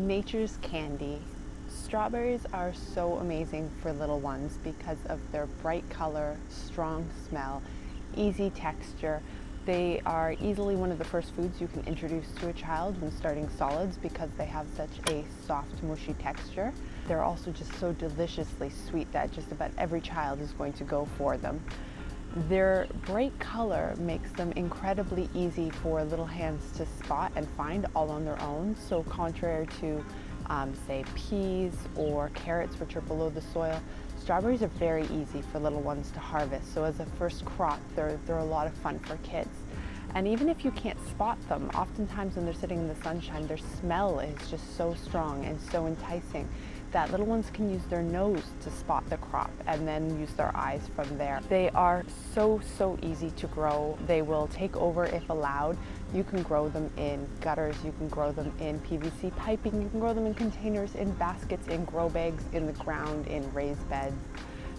Nature's candy. Strawberries are so amazing for little ones because of their bright color, strong smell, easy texture. They are easily one of the first foods you can introduce to a child when starting solids because they have such a soft, mushy texture. They're also just so deliciously sweet that just about every child is going to go for them. Their bright color makes them incredibly easy for little hands to spot and find all on their own. So contrary to say peas or carrots, which are below the soil, strawberries are very easy for little ones to harvest. So as a first crop, they're a lot of fun for kids. And even if you can't spot them, oftentimes when they're sitting in the sunshine, their smell is just so strong and so enticing that little ones can use their nose to spot the crop and then use their eyes from there. They are so easy to grow. They will take over if allowed. You can grow them in gutters, you can grow them in PVC piping, you can grow them in containers, in baskets, in grow bags, in the ground, in raised beds.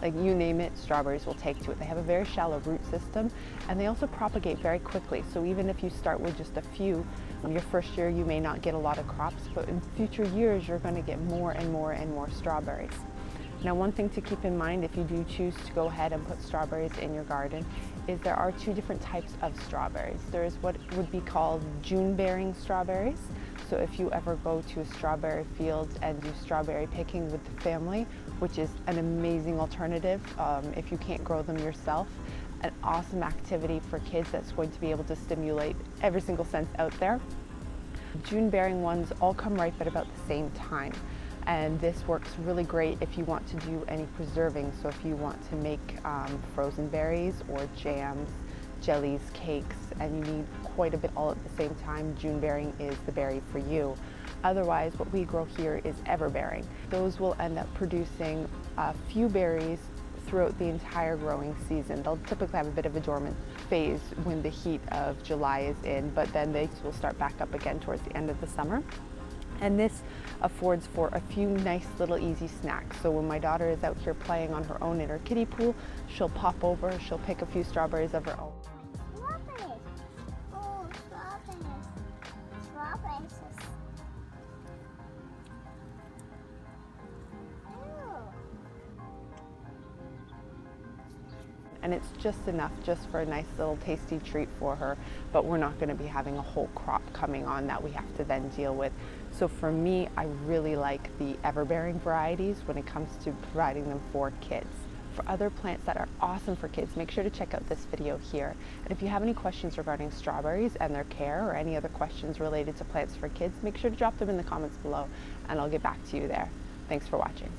Like you name it, strawberries will take to it. They have a very shallow root system and they also propagate very quickly. So even if you start with just a few, your first year you may not get a lot of crops, but in future years you're going to get more and more and more strawberries. Now, one thing to keep in mind if you do choose to go ahead and put strawberries in your garden is there are two different types of strawberries. There is what would be called June-bearing strawberries. So if you ever go to a strawberry field and do strawberry picking with the family, which is an amazing alternative if you can't grow them yourself, an awesome activity for kids that's going to be able to stimulate every single sense out there. June-bearing ones all come ripe at about the same time. And this works really great if you want to do any preserving. So if you want to make frozen berries or jams, jellies, cakes, and you need quite a bit all at the same time, June-bearing is the berry for you. Otherwise, what we grow here is ever-bearing. Those will end up producing a few berries throughout the entire growing season. They'll typically have a bit of a dormant phase when the heat of July is in, but then they will start back up again towards the end of the summer. And this affords for a few nice little easy snacks. So when my daughter is out here playing on her own in her kiddie pool, she'll pop over, she'll pick a few strawberries of her own. Strawberries. Oh, strawberries. Strawberries. And it's just enough just for a nice little tasty treat for her, but we're not going to be having a whole crop coming on that we have to then deal with. So for me, I really like the ever-bearing varieties when it comes to providing them for kids. For other plants that are awesome for kids, make sure to check out this video here. And if you have any questions regarding strawberries and their care or any other questions related to plants for kids, make sure to drop them in the comments below and I'll get back to you there. Thanks for watching.